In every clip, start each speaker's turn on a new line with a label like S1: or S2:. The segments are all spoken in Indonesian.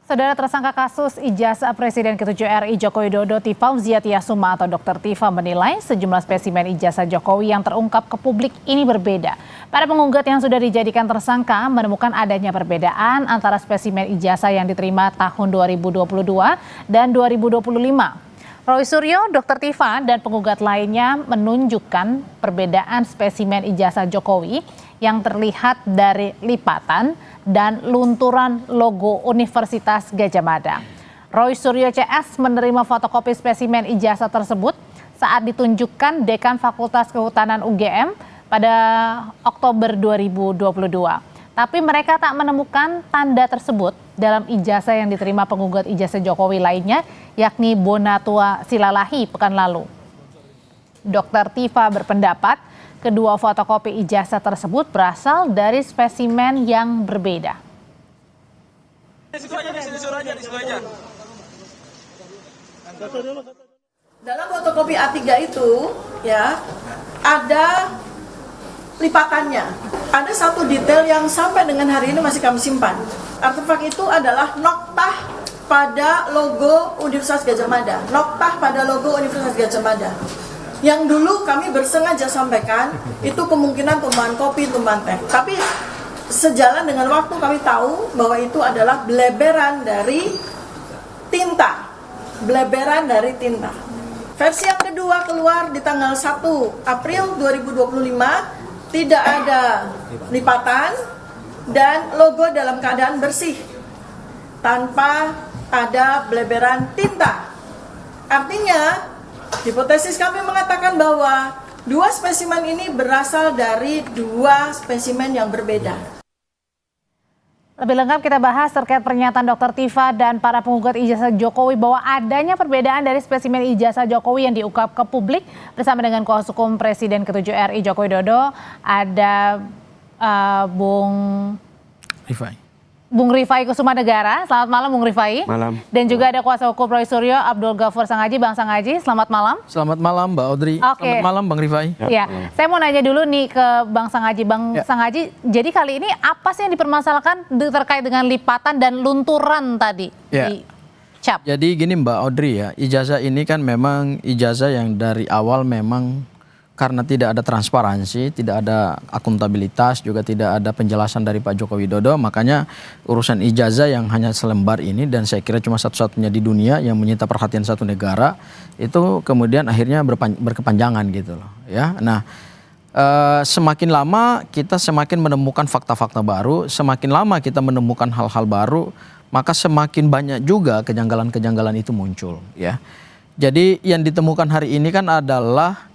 S1: Saudara tersangka kasus ijazah Presiden ke-7 RI Joko Widodo Fauzia Tiasuma atau Dr. Tifa menilai sejumlah spesimen ijazah Jokowi yang terungkap ke publik ini berbeda. Para penggugat yang sudah dijadikan tersangka menemukan adanya perbedaan antara spesimen ijazah yang diterima tahun 2022 dan 2025. Roy Suryo, Dr. Tifa, dan penggugat lainnya menunjukkan perbedaan spesimen ijazah Jokowi yang terlihat dari lipatan dan lunturan logo Universitas Gadjah Mada. Roy Suryo CS menerima fotokopi spesimen ijazah tersebut saat ditunjukkan Dekan Fakultas Kehutanan UGM pada Oktober 2022. Tapi mereka tak menemukan tanda tersebut dalam ijazah yang diterima penggugat ijazah Jokowi lainnya, yakni Bonatua Silalahi pekan lalu. Dr. Tifa berpendapat kedua fotokopi ijazah tersebut berasal dari spesimen yang berbeda.
S2: Dalam fotokopi A3 itu ya ada lipatannya. Ada satu detail yang sampai dengan hari ini masih kami simpan. Artefak itu adalah noktah pada logo Universitas Gadjah Mada. Noktah pada logo Universitas Gadjah Mada. Yang dulu kami bersengaja sampaikan itu kemungkinan tumpahan kopi, tumpahan teh. Tapi sejalan dengan waktu kami tahu bahwa itu adalah beleberan dari tinta. Beleberan dari tinta. Versi yang kedua keluar di tanggal 1 April 2025. Tidak ada lipatan dan logo dalam keadaan bersih tanpa ada beleberan tinta. Artinya, hipotesis kami mengatakan bahwa dua spesimen ini berasal dari dua spesimen yang berbeda.
S1: Lebih lengkap kita bahas terkait pernyataan Dr. Tifa dan para penggugat ijazah Jokowi bahwa adanya perbedaan dari spesimen ijazah Jokowi yang diungkap ke publik. Bersama dengan kuasa hukum Presiden ke-7 RI Joko Widodo ada Bung Rifai Kusuma Negara. Selamat malam Bung Rifai.
S3: Malam.
S1: Dan juga ada kuasa hukum Roy Suryo Abdul Ghafur Sangaji. Bang Sangaji, selamat malam.
S4: Selamat malam Mbak Audrey.
S1: Oke.
S4: Selamat malam Bang Rifai.
S1: Ya, saya mau nanya dulu nih ke Bang Sangaji. Bang Sangaji, jadi kali ini apa sih yang dipermasalahkan terkait dengan lipatan dan lunturan tadi di cap?
S4: Jadi gini Mbak Audrey ya, ijazah ini kan memang ijazah yang dari awal memang karena tidak ada transparansi, tidak ada akuntabilitas, juga tidak ada penjelasan dari Pak Joko Widodo, makanya urusan ijazah yang hanya selembar ini dan saya kira cuma satu-satunya di dunia yang menyita perhatian satu negara, itu kemudian akhirnya berkepanjangan gitu loh ya. Nah, semakin lama kita semakin menemukan fakta-fakta baru, semakin lama kita menemukan hal-hal baru, maka semakin banyak juga kejanggalan-kejanggalan itu muncul ya. Jadi yang ditemukan hari ini kan adalah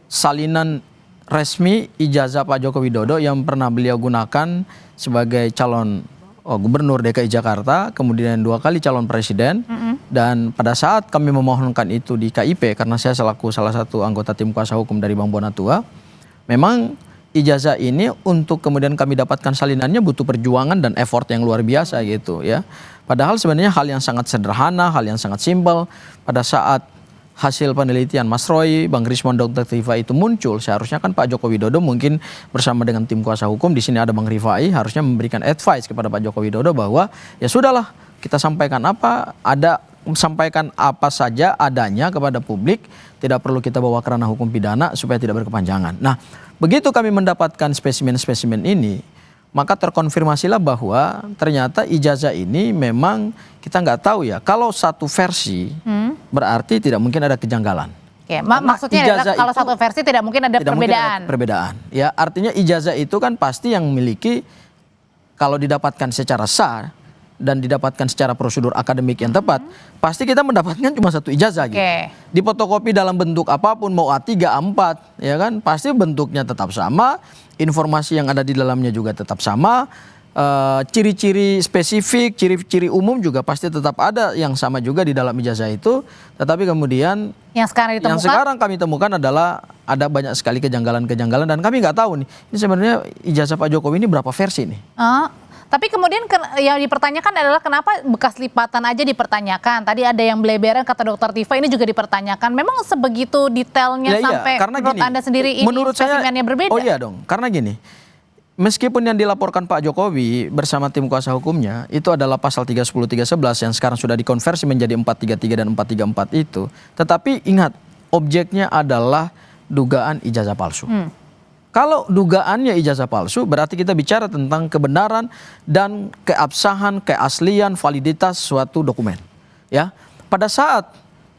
S4: salinan resmi ijazah Pak Joko Widodo yang pernah beliau gunakan sebagai calon gubernur DKI Jakarta, kemudian 2 kali calon presiden. Dan pada saat kami memohonkan itu di KIP, karena saya selaku salah satu anggota tim kuasa hukum dari Bang Bonatua, memang ijazah ini untuk kemudian kami dapatkan salinannya butuh perjuangan dan effort yang luar biasa gitu ya. Padahal sebenarnya hal yang sangat sederhana, hal yang sangat simpel. Pada saat hasil penelitian Mas Roy, Bang Rismon, Dr. Tifa itu muncul, seharusnya kan Pak Joko Widodo mungkin bersama dengan tim kuasa hukum, di sini ada Bang Rifai, harusnya memberikan advice kepada Pak Joko Widodo bahwa ya sudahlah, kita sampaikan sampaikan apa saja adanya kepada publik, tidak perlu kita bawa ke ranah hukum pidana supaya tidak berkepanjangan. Nah, begitu kami mendapatkan spesimen-spesimen ini, maka terkonfirmasilah bahwa ternyata ijazah ini memang kita nggak tahu ya. Kalau satu versi berarti tidak mungkin ada kejanggalan.
S1: Oke, maksudnya adalah kalau satu versi tidak mungkin ada perbedaan.
S4: Perbedaan. Ya, artinya ijazah itu kan pasti yang memiliki kalau didapatkan secara sah dan didapatkan secara prosedur akademik yang tepat, pasti kita mendapatkan cuma satu ijazah gitu. Di fotokopi dalam bentuk apapun, mau A3, A4, ya kan, pasti bentuknya tetap sama, informasi yang ada di dalamnya juga tetap sama, ciri-ciri spesifik, ciri-ciri umum juga pasti tetap ada yang sama juga di dalam ijazah itu. Tetapi kemudian yang sekarang kami temukan adalah ada banyak sekali kejanggalan-kejanggalan dan kami nggak tahu nih, ini sebenarnya ijazah Pak Jokowi ini berapa versi nih?
S1: Tapi kemudian yang dipertanyakan adalah kenapa bekas lipatan aja dipertanyakan. Tadi ada yang beleberan kata Dr. Tifa, ini juga dipertanyakan. Memang sebegitu detailnya sampai menurut Anda sendiri ini spesimennya berbeda?
S4: Oh iya dong, karena gini, meskipun yang dilaporkan Pak Jokowi bersama tim kuasa hukumnya itu adalah pasal 310, 311 yang sekarang sudah dikonversi menjadi 433 dan 434 itu, tetapi ingat objeknya adalah dugaan ijazah palsu. Kalau dugaannya ijazah palsu, berarti kita bicara tentang kebenaran dan keabsahan, keaslian, validitas suatu dokumen. Ya, pada saat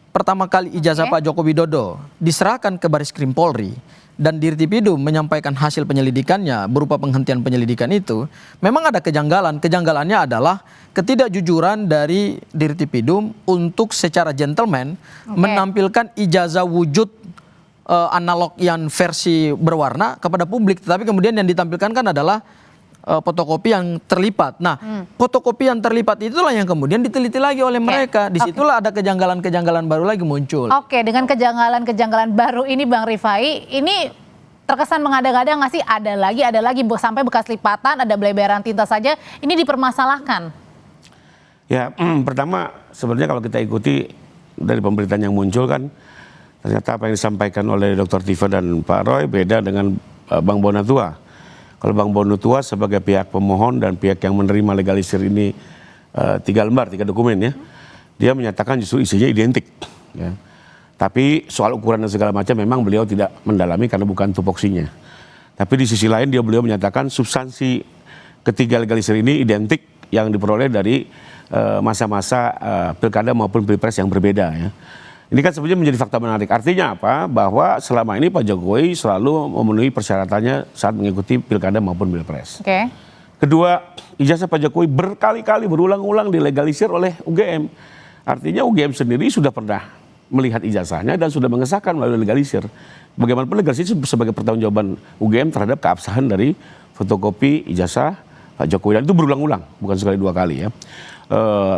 S4: pertama kali ijazah Pak Joko Widodo diserahkan ke Baris Krim Polri dan Dirtipidum menyampaikan hasil penyelidikannya berupa penghentian penyelidikan itu, memang ada kejanggalan. Kejanggalannya adalah ketidakjujuran dari Dirtipidum untuk secara gentleman menampilkan ijazah wujud analog yang versi berwarna kepada publik, tetapi kemudian yang ditampilkan kan adalah fotokopi yang terlipat. Nah, fotokopi yang terlipat itulah yang kemudian diteliti lagi oleh mereka. Disitulah ada kejanggalan-kejanggalan baru lagi muncul.
S1: Oke, dengan kejanggalan-kejanggalan baru ini Bang Rifai, ini terkesan mengada-ngada nggak sih? Ada lagi sampai bekas lipatan, ada beleberan tinta saja, ini dipermasalahkan.
S3: Ya, pertama sebenarnya kalau kita ikuti dari pemberitaan yang muncul kan, ternyata apa yang disampaikan oleh Dr. Tifa dan Pak Roy beda dengan Bang Bonatua. Kalau Bang Bonatua sebagai pihak pemohon dan pihak yang menerima legalisir ini 3 lembar, 3 dokumen ya, dia menyatakan justru isinya identik. Ya. Tapi soal ukuran dan segala macam memang beliau tidak mendalami karena bukan tupoksinya. Tapi di sisi lain beliau menyatakan substansi ketiga legalisir ini identik yang diperoleh dari masa-masa pilkada maupun pilpres yang berbeda ya. Ini kan sebenarnya menjadi fakta menarik. Artinya apa? Bahwa selama ini Pak Jokowi selalu memenuhi persyaratannya saat mengikuti pilkada maupun pilpres. Kedua, ijazah Pak Jokowi berkali-kali berulang-ulang dilegalisir oleh UGM. Artinya UGM sendiri sudah pernah melihat ijazahnya dan sudah mengesahkan melalui legalisir. Bagaimanapun legalisir sebagai pertanggungjawaban UGM terhadap keabsahan dari fotokopi ijazah Pak Jokowi, dan itu berulang-ulang, bukan sekali 2 kali ya.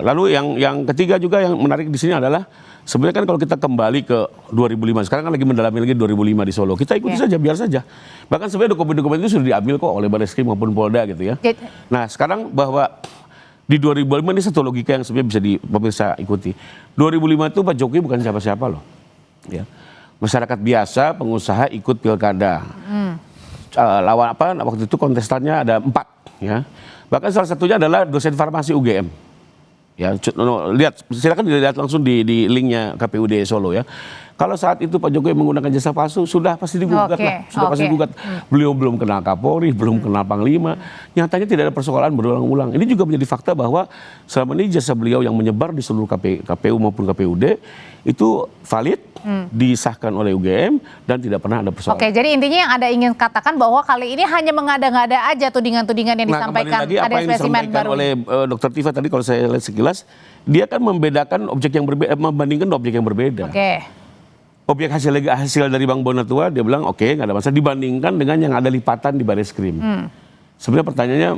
S3: Lalu yang ketiga juga yang menarik di sini adalah sebenarnya kan kalau kita kembali ke 2005, sekarang kan lagi mendalami lagi 2005 di Solo, kita ikuti saja, biar saja. Bahkan sebenarnya dokumen-dokumen itu sudah diambil kok oleh Barreskrim maupun Polda gitu ya. Nah sekarang bahwa di 2005 ini satu logika yang sebenarnya bisa pemirsa ikuti. 2005 itu Pak Jokowi bukan siapa-siapa loh. Ya. Masyarakat biasa, pengusaha ikut pilkada. Lawan apa? Waktu itu kontestannya ada 4 ya. Bahkan salah satunya adalah dosen farmasi UGM. Ya, lihat, silakan dilihat langsung di linknya KPUD Solo ya. Kalau saat itu Pak Jokowi menggunakan jasa palsu, sudah pasti digugat lah, sudah pasti digugat. Beliau belum kenal Kapolri, belum kenal Panglima. Nyatanya tidak ada persoalan berulang-ulang. Ini juga menjadi fakta bahwa selama ini jasa beliau yang menyebar di seluruh KPU maupun KPUD itu valid, disahkan oleh UGM dan tidak pernah ada persoalan. Oke,
S1: jadi intinya yang Anda ingin katakan bahwa kali ini hanya mengada-ngada aja tudingan-tudingan yang disampaikan.
S3: Lagi, apa yang disampaikan oleh Dr. Tifa tadi kalau saya lihat sekilas, dia kan membedakan objek yang berbeda, membandingkan objek yang berbeda. Objek hasil dari Bang Bonatua, dia bilang oke, nggak ada masalah, dibandingkan dengan yang ada lipatan di Barreskrim. Sebenarnya pertanyaannya,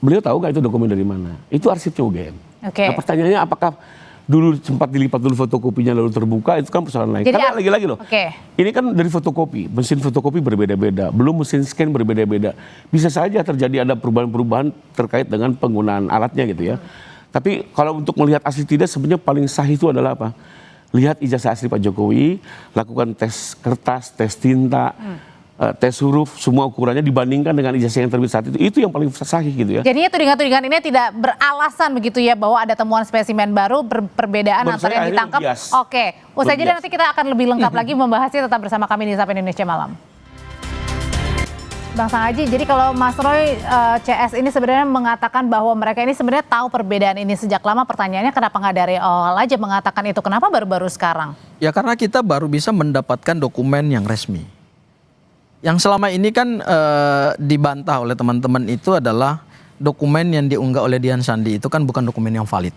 S3: beliau tahu nggak itu dokumen dari mana? Itu arsipnya UGM. Nah, pertanyaannya apakah dulu sempat dilipat dulu fotokopinya lalu terbuka, itu kan persoalan lain. Jadi, karena lagi-lagi loh, ini kan dari fotokopi, mesin fotokopi berbeda-beda, belum mesin scan berbeda-beda. Bisa saja terjadi ada perubahan-perubahan terkait dengan penggunaan alatnya gitu ya. Tapi kalau untuk melihat asli tidak, sebenarnya paling sah itu adalah apa? Lihat ijazah asli Pak Jokowi, lakukan tes kertas, tes tinta, tes huruf, semua ukurannya dibandingkan dengan ijazah yang terbit saat itu yang paling sahih gitu ya.
S1: Jadinya tudingan-tudingan ini tidak beralasan begitu ya, bahwa ada temuan spesimen baru, perbedaan antara yang ditangkap. Usai jeda nanti kita akan lebih lengkap lagi membahasnya, tetap bersama kami di Sapa Indonesia Malam. Bang Sang Aji, jadi kalau Mas Roy CS ini sebenarnya mengatakan bahwa mereka ini sebenarnya tahu perbedaan ini sejak lama, pertanyaannya kenapa nggak dari awal aja mengatakan itu, kenapa baru-baru sekarang? Ya karena kita baru bisa mendapatkan dokumen yang resmi. Yang selama ini kan dibantah oleh teman-teman itu adalah dokumen yang diunggah oleh Dian Sandi itu kan bukan dokumen yang valid.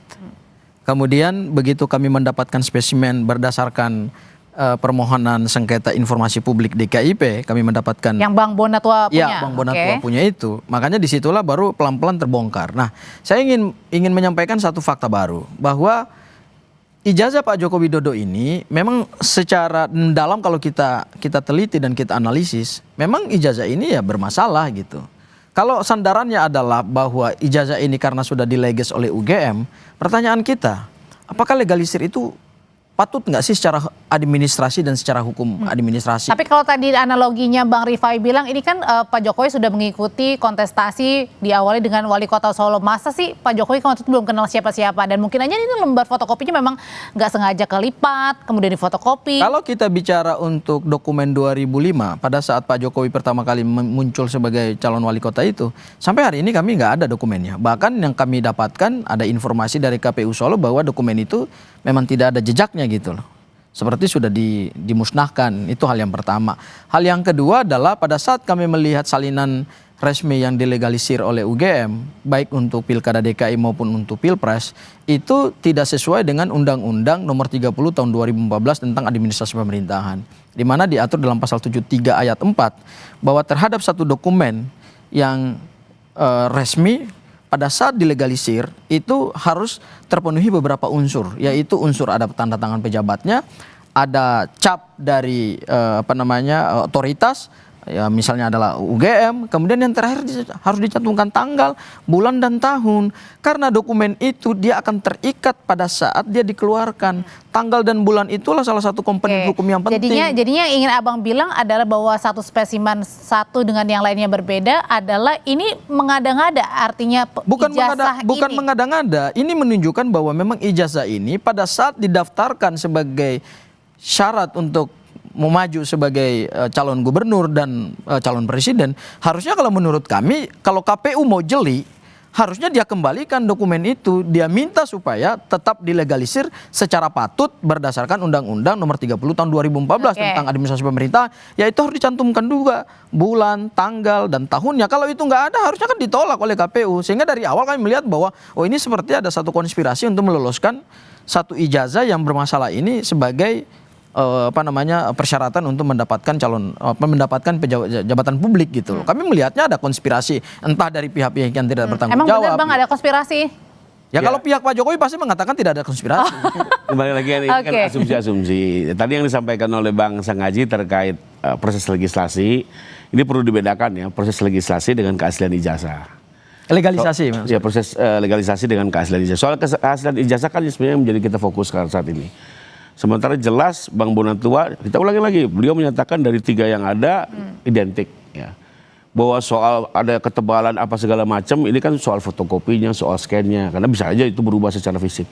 S1: Kemudian begitu kami mendapatkan spesimen berdasarkan permohonan sengketa informasi publik di KIP, kami mendapatkan yang Bang Bonatua punya. Ya, Bang Bonatua punya itu. Makanya disitulah baru pelan-pelan terbongkar. Nah, saya ingin menyampaikan satu fakta baru, bahwa ijazah Pak Joko Widodo ini memang secara dalam kalau kita teliti dan kita analisis, memang ijazah ini ya bermasalah gitu. Kalau sandarannya adalah bahwa ijazah ini karena sudah dileges oleh UGM, pertanyaan kita, apakah legalisir itu
S4: patut nggak sih secara administrasi dan secara hukum administrasi?
S1: Tapi kalau tadi analoginya Bang Rifai bilang, ini kan Pak Jokowi sudah mengikuti kontestasi diawali dengan wali kota Solo. Masa sih Pak Jokowi kan waktu itu belum kenal siapa-siapa, dan mungkin aja ini lembar fotokopinya memang nggak sengaja kelipat, kemudian difotokopi.
S4: Kalau kita bicara untuk dokumen 2005, pada saat Pak Jokowi pertama kali muncul sebagai calon wali kota itu, sampai hari ini kami nggak ada dokumennya. Bahkan yang kami dapatkan ada informasi dari KPU Solo bahwa dokumen itu memang tidak ada jejaknya gitu loh. Seperti sudah dimusnahkan, itu hal yang pertama. Hal yang kedua adalah pada saat kami melihat salinan resmi yang dilegalisir oleh UGM, baik untuk Pilkada DKI maupun untuk Pilpres, itu tidak sesuai dengan Undang-Undang Nomor 30 Tahun 2014 tentang Administrasi Pemerintahan, di mana diatur dalam pasal 73 ayat 4 bahwa terhadap satu dokumen yang resmi pada saat dilegalisir itu harus terpenuhi beberapa unsur, yaitu unsur ada tanda tangan pejabatnya, ada cap dari otoritas, ya misalnya adalah UGM, kemudian yang terakhir harus dicantumkan tanggal, bulan dan tahun, karena dokumen itu dia akan terikat pada saat dia dikeluarkan. Tanggal dan bulan itulah salah satu komponen hukum yang penting.
S1: Jadinya yang ingin Abang bilang adalah bahwa satu spesimen satu dengan yang lainnya berbeda adalah ini mengada-ngada, artinya
S4: bukan
S1: ini.
S4: mengada-ngada, ini menunjukkan bahwa memang ijazah ini pada saat didaftarkan sebagai syarat untuk mau maju sebagai calon gubernur dan calon presiden, harusnya kalau menurut kami, kalau KPU mau jeli, harusnya dia kembalikan dokumen itu, dia minta supaya tetap dilegalisir secara patut berdasarkan Undang-Undang Nomor 30 Tahun 2014 tentang Administrasi Pemerintah, yaitu harus dicantumkan juga bulan, tanggal, dan tahunnya. Kalau itu nggak ada, harusnya kan ditolak oleh KPU. Sehingga dari awal kami melihat bahwa ini seperti ada satu konspirasi untuk meloloskan satu ijazah yang bermasalah ini sebagai persyaratan untuk mendapatkan jabatan publik gitu loh. Kami melihatnya ada konspirasi, entah dari pihak-pihak yang tidak bertanggung jawab.
S1: Emang benar Bang ada konspirasi?
S4: Ya kalau pihak Pak Jokowi pasti mengatakan tidak ada konspirasi.
S3: Kembali lagi ini kan asumsi-asumsi. Tadi yang disampaikan oleh Bang Sangaji terkait proses legislasi, ini perlu dibedakan ya, proses legislasi dengan keaslian ijazah.
S4: Legalisasi.
S3: Ya, proses legalisasi dengan keaslian ijazah. Soal keaslian ijazah kan sebenarnya menjadi kita fokus saat ini. Sementara jelas Bang Bonatua, kita ulangi lagi, beliau menyatakan dari 3 yang ada identik ya. Bahwa soal ada ketebalan apa segala macam, ini kan soal fotokopinya, soal scan-nya, karena bisa aja itu berubah secara fisik.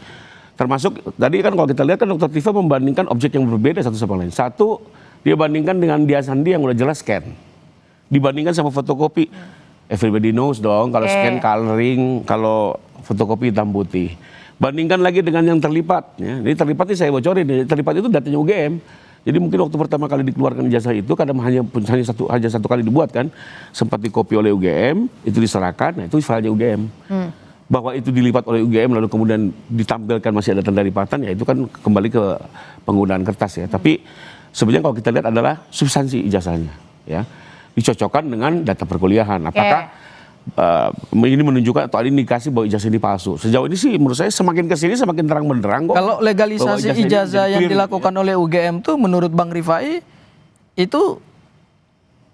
S3: Termasuk tadi kan kalau kita lihat kan Dr. Tifa membandingkan objek yang berbeda satu sama lain. Satu, dia bandingkan dengan Dia Sandi yang udah jelas scan. Dibandingkan sama fotokopi. Everybody knows dong kalau scan coloring, kalau fotokopi hitam putih. Bandingkan lagi dengan yang terlipat. Ya. Jadi terlipat ini saya bocorin. Terlipat itu datanya UGM. Jadi mungkin waktu pertama kali dikeluarkan ijazah itu karena hanya satu kali dibuat kan, sempat dikopi oleh UGM, itu diserahkan. Nah itu filenya UGM. Bahwa itu dilipat oleh UGM lalu kemudian ditampilkan masih ada tanda lipatan, ya itu kan kembali ke penggunaan kertas ya. Tapi sebenarnya kalau kita lihat adalah substansi ijazahnya. Ya, dicocokkan dengan data perkuliahan. Apakah ini menunjukkan atau ada indikasi bahwa ijazah ini palsu? Sejauh ini sih menurut saya semakin kesini semakin terang benderang kok.
S4: Kalau legalisasi ijazah yang dilakukan oleh UGM tuh menurut Bang Rifai itu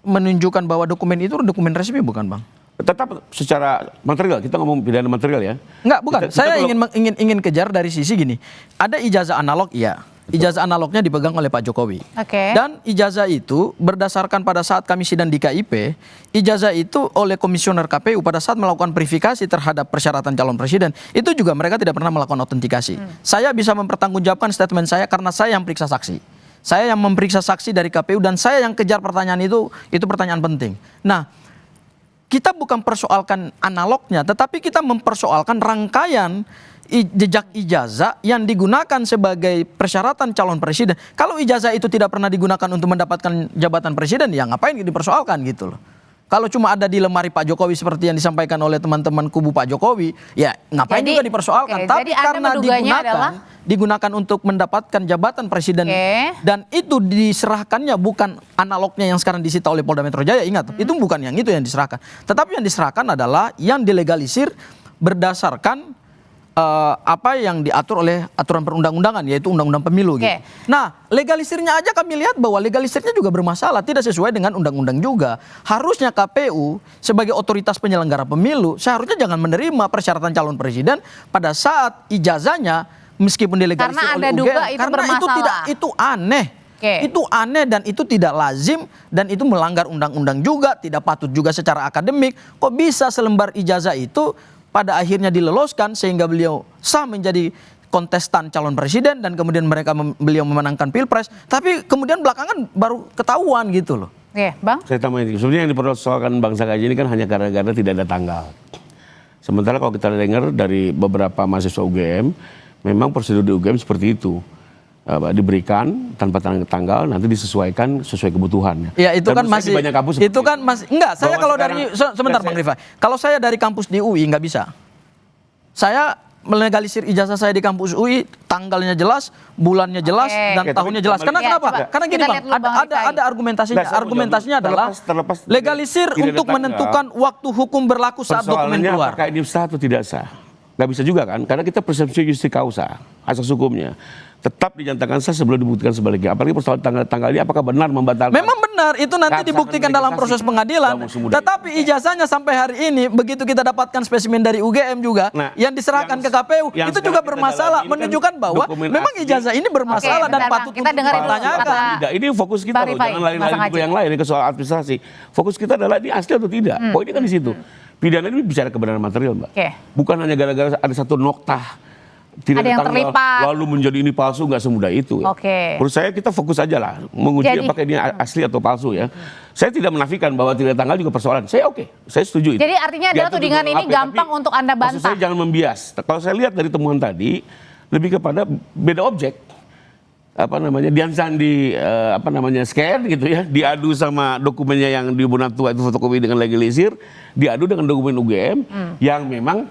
S4: menunjukkan bahwa dokumen itu dokumen resmi bukan Bang?
S3: Tetap secara material, kita ngomong pidana material ya.
S4: Enggak, bukan. Saya ingin kejar dari sisi gini. Ada ijazah analog, iya. Ijazah analognya dipegang oleh Pak Jokowi. Dan ijazah itu berdasarkan pada saat kami sidang di KIP, ijazah itu oleh komisioner KPU pada saat melakukan verifikasi terhadap persyaratan calon presiden, itu juga mereka tidak pernah melakukan autentikasi. Saya bisa mempertanggungjawabkan statement saya karena saya yang periksa saksi. Saya yang memeriksa saksi dari KPU dan saya yang kejar pertanyaan itu pertanyaan penting. Nah, kita bukan persoalkan analognya, tetapi kita mempersoalkan rangkaian jejak ijazah yang digunakan sebagai persyaratan calon presiden. Kalau ijazah itu tidak pernah digunakan untuk mendapatkan jabatan presiden, ya ngapain dipersoalkan gitu loh. Kalau cuma ada di lemari Pak Jokowi seperti yang disampaikan oleh teman-teman kubu Pak Jokowi, ya ngapain juga dipersoalkan. Tapi karena digunakan untuk mendapatkan jabatan presiden dan itu diserahkannya bukan analognya yang sekarang disita oleh Polda Metro Jaya, ingat, itu bukan yang itu yang diserahkan. Tetapi yang diserahkan adalah yang dilegalisir berdasarkan apa yang diatur oleh aturan perundang-undangan, yaitu undang-undang pemilu gitu. Nah, legalisirnya aja kami lihat bahwa legalisirnya juga bermasalah, tidak sesuai dengan undang-undang juga. Harusnya KPU sebagai otoritas penyelenggara pemilu seharusnya jangan menerima persyaratan calon presiden pada saat ijazahnya meskipun dilegalisir
S1: Karena
S4: oleh
S1: Anda
S4: UGM.
S1: duga itu
S4: Karena
S1: bermasalah.
S4: itu aneh.
S1: Oke.
S4: Itu aneh dan itu tidak lazim dan itu melanggar undang-undang juga, tidak patut juga secara akademik. Kok bisa selembar ijazah itu pada akhirnya diloloskan sehingga beliau sah menjadi kontestan calon presiden dan kemudian beliau memenangkan pilpres, tapi kemudian belakangan baru ketahuan gitu loh.
S1: Oke, Bang.
S3: Saya tambahin, sebenarnya yang dipersoalkan bangsa gaji ini kan hanya gara-gara tidak ada tanggal. Sementara kalau kita dengar dari beberapa mahasiswa UGM, memang prosedur di UGM seperti itu. Diberikan tanpa tanggal, nanti disesuaikan sesuai kebutuhannya.
S4: Ya itu
S3: Dan
S4: kan
S3: menurut saya
S4: masih,
S3: di banyak kampus
S4: itu kan masih, enggak, saya
S3: Bahwa
S4: kalau
S3: sekarang-
S4: dari, sebentar Bang Rifai, kalau saya dari kampus di UI nggak bisa. Saya melegalisir ijazah saya di kampus UI, tanggalnya jelas, bulannya jelas,
S1: Oke.
S4: dan
S3: Oke,
S4: tahunnya
S3: tapi
S4: jelas. Karena
S1: kembali-
S4: kenapa?
S1: Ya, coba
S4: Karena gini
S1: kita
S4: Bang,
S1: lihat dulu Bang Rifai.
S4: ada argumentasinya.
S3: Nah, saya mau
S4: Argumentasinya
S3: jawab.
S4: adalah
S3: Terlepas
S4: legalisir
S3: tidak ada
S4: untuk
S3: tanggal.
S4: menentukan waktu hukum berlaku saat dokumen
S3: Persoalannya
S4: keluar.
S3: apakah ini sah atau tidak sah? Nggak bisa juga kan, karena kita persepsi justi causa, asas hukumnya. Tetap dinyatakan sah sebelum dibuktikan sebaliknya. Apalagi persoalan tanggal ini apakah benar membatalkan?
S4: Memang benar, itu nanti
S3: Kan,
S4: dibuktikan
S3: sah,
S4: dalam proses pengadilan.
S3: Nggak mau semudah
S4: Tetapi ijazahnya sampai hari ini, begitu kita dapatkan spesimen dari UGM juga,
S3: Nah,
S4: yang diserahkan ke
S3: yang-
S4: KPU,
S3: yang
S4: itu
S3: sekarang
S4: juga
S3: kita
S4: bermasalah,
S3: dalami ini kan
S4: menunjukkan bahwa
S3: dokumen
S4: memang
S3: asli.
S4: ijazah ini bermasalah
S1: Oke,
S4: dan
S1: bentar,
S4: patut
S1: Bang. Kita
S4: untuk
S1: dengerin dulu
S4: dipertanyakan.
S1: kata-
S3: Tidak, ini fokus kita
S1: Bang
S3: loh,
S1: Rifai,
S3: jangan lain-lain
S1: Mas
S3: juga
S1: Haji.
S3: yang lain, ini ke soal administrasi. Fokus kita adalah ini asli atau tidak. Poinnya kan di situ. Pidana ini bicara kebenaran material, Mbak.
S1: Oke.
S3: Bukan hanya gara-gara ada satu noktah. Tidak
S1: Ada yang
S3: tanggal,
S1: terlipat.
S3: lalu menjadi ini palsu, nggak semudah itu. Ya.
S1: Oke.
S3: Menurut saya kita fokus aja lah, menguji
S1: Jadi-
S3: apakah ini asli atau palsu ya. Saya tidak menafikan bahwa tidak tanggal juga persoalan. Saya oke, saya setuju itu.
S1: Jadi artinya adalah
S3: Diatur
S1: tudingan
S3: di
S1: ini
S3: KUHP,
S1: gampang
S3: tapi
S1: untuk Anda
S3: maksud saya
S1: bantah.
S3: jangan membias. Kalau saya lihat dari temuan tadi, lebih kepada beda objek. Apa namanya, Diansan di scan gitu ya, diadu sama dokumennya yang di Bonatua itu fotokopi dengan legalisir, diadu dengan dokumen UGM yang memang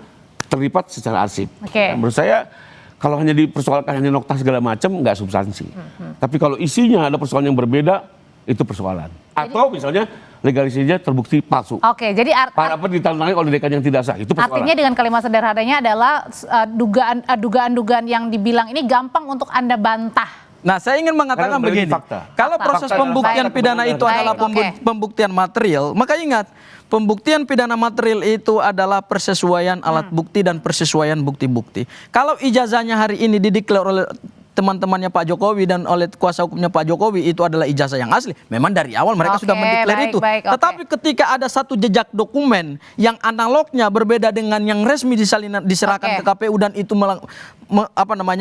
S3: terlipat secara arsip.
S1: Oke.
S3: Nah, menurut saya kalau hanya dipersoalkan hanya nokta segala macam nggak substansi. Tapi kalau isinya ada persoalan yang berbeda, itu persoalan. Atau misalnya legalisirnya terbukti palsu.
S1: Oke, jadi
S3: Para apa ditantangin oleh dekan yang tidak sah, itu persoalan.
S1: artinya dengan kalimat sederhananya adalah dugaan-dugaan yang dibilang ini gampang untuk Anda bantah.
S4: Nah, saya ingin mengatakan
S3: Karena berarti
S4: begini.
S3: fakta.
S4: Kalau
S1: Fakta.
S4: proses
S3: Fakta
S4: pembuktian
S3: adalah
S4: pidana
S3: fakta
S4: itu
S1: kebenaran.
S4: adalah
S1: Baik, oke.
S4: pembuktian material, maka ingat, pembuktian pidana material itu adalah persesuaian alat bukti dan persesuaian bukti-bukti. Kalau ijazahnya hari ini dideklar oleh teman-temannya Pak Jokowi dan oleh kuasa hukumnya Pak Jokowi itu adalah ijazah yang asli. Memang dari awal mereka
S1: Oke,
S4: sudah mendeklar
S1: baik,
S4: itu.
S1: baik, oke.
S4: Tetapi ketika ada satu jejak dokumen yang analognya berbeda dengan yang resmi diserahkan
S1: Oke.
S4: ke KPU dan itu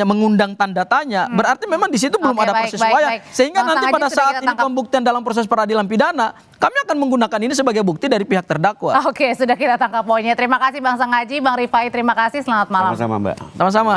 S4: mengundang tanda tanya, berarti memang di situ belum
S1: Oke,
S4: ada
S1: baik,
S4: persesuaian.
S1: baik, baik.
S4: Sehingga
S1: Bang
S4: nanti
S1: Sang
S4: pada
S1: Haji sudah
S4: saat
S1: kita
S4: ini
S1: tangkap.
S4: pembuktian dalam proses peradilan pidana, kami akan menggunakan ini sebagai bukti dari pihak terdakwa.
S1: Oke, sudah kita tangkap poinnya. Terima kasih Bang Sang Haji, Bang Rifai, terima kasih. Selamat malam.
S3: Sama-sama, Mbak.
S4: Sama-sama.